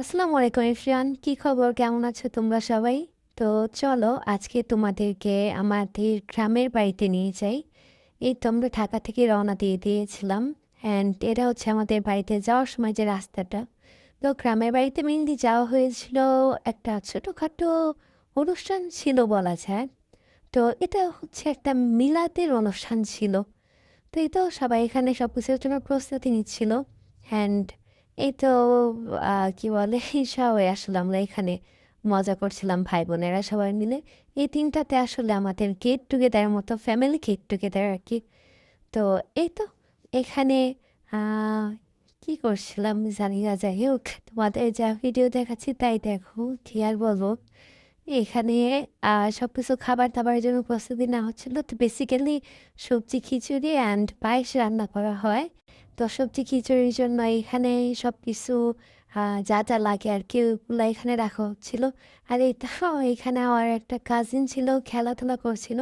আসসালামু আলাইকুম এফরিয়ান, কি খবর? কেমন আছো তোমরা সবাই? তো চলো আজকে তোমাদেরকে আমাদের গ্রামের বাড়িতে নিয়ে যাই। এই তো আমরা ঢাকা থেকে রওনা দিয়ে দিয়েছিলাম, অ্যান্ড এটা হচ্ছে আমাদের বাড়িতে যাওয়ার সময় যে রাস্তাটা। তো গ্রামের বাড়িতে মেনলি যাওয়া হয়েছিল, একটা ছোটোখাটো অনুষ্ঠান ছিল বলা যায়। তো এটা হচ্ছে একটা মিলাদের অনুষ্ঠান ছিল। তো এই তো সবাই এখানে সব কিছুর জন্য প্রস্তুতি নিচ্ছিল। অ্যান্ড এই তো কি বলে সবাই আসলে আমরা এখানে মজা করছিলাম ভাই বোনেরা সবাই মিলে। এই দিনটাতে আসলে আমাদের গেট টুগেদারের মতো ফ্যামিলি গেট টুগেদার আর কি। তো এই তো এখানে আহ, কি করছিলাম জানি না, যাই হোক তোমাদের যা ভিডিও দেখাচ্ছি তাই দেখো, কি আর বলবো। এখানে সব কিছু খাবার দাবারের জন্য প্রস্তুতি নেওয়া হচ্ছিল। তো বেসিক্যালি সবজি খিচুড়ি অ্যান্ড পায়েস রান্না করা হয়। তো সবজি খিচুড়ির জন্য এখানে সব কিছু যা যা লাগে আর কি ওগুলো এখানে রাখা হচ্ছিল। আর এটাও এখানে আমার একটা কাজিন ছিল, খেলাধুলা করছিল।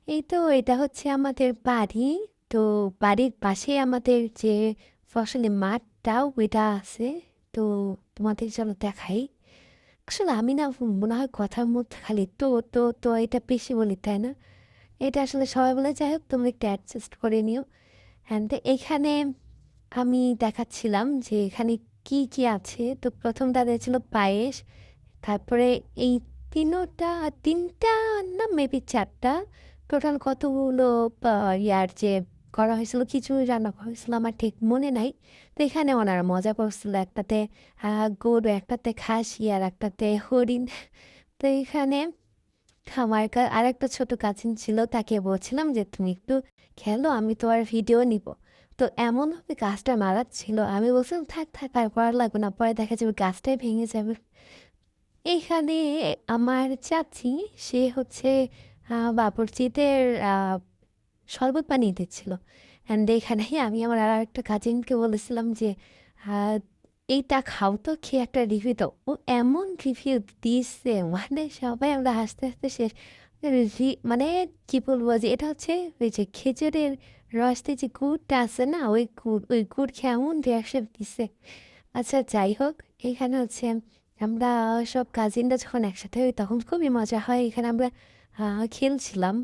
এই তো এটা হচ্ছে আমাদের বাড়ি। তো বাড়ির পাশে আমাদের যে ফসলি মাঠটা ওইটা আছে। তো তোমাদের চলো দেখাই। আসলে আমি না মনে হয় কথার মধ্যে খালি তো এটা বেশি বলি, তাই না? এটা আসলে সবাই বলে, যাই হোক তোমরা একটু অ্যাডজাস্ট করে নিও। হ্যাঁ, তো এখানে আমি দেখাচ্ছিলাম যে এখানে কি কি আছে। তো প্রথম তাদের ছিল পায়েস। তারপরে এই তিনটা না মেবি চারটা, টোটাল কতগুলো ইয়ার যে করা হয়েছিল, খিচুড়ি রান্না করা হয়েছিল আমার ঠিক মনে নাই। তো এখানে ওনারা মজা করছিল, একটাতে গরু, একটাতে খাসি আর একটাতে হরিণ। তো এখানে আমার আরেকটা ছোট কাজিন ছিল, তাকে বলছিলাম যে তুমি একটু খেলো, আমি তোমার ভিডিও নিব। তো এমনভাবে গাছটা মারাচ্ছিল, আমি বলছিলাম থাক থাক আর করা লাগবে না, পরে দেখা যাবে গাছটাই ভেঙে যাবে। এইখানে আমার চাচি, সে হচ্ছে বাবুর্চিদের শরবত বানিয়ে দিচ্ছিল। অ্যান্ড এখানে আমি আমার আর একটা কাজিনকে বলেছিলাম যে আহ, এইটা খাও, তো খেয়ে একটা রিভিউ দাও। ও এমন রিভিউ দিচ্ছে, মানে সবাই আমরা হাসতে হাসতে শেষ। মানে কি বলবো, যে এটা হচ্ছে ওই যে খেজুরের রসতে যে গুড়টা আছে না, ওই গুড় খেয়ে এমন রিয়াকশন দিচ্ছে। আচ্ছা যাই হোক, এখানে হচ্ছে আমরা সব কাজিনরা যখন একসাথে হই তখন খুবই মজা হয়। এখানে আমরা খেলছিলাম।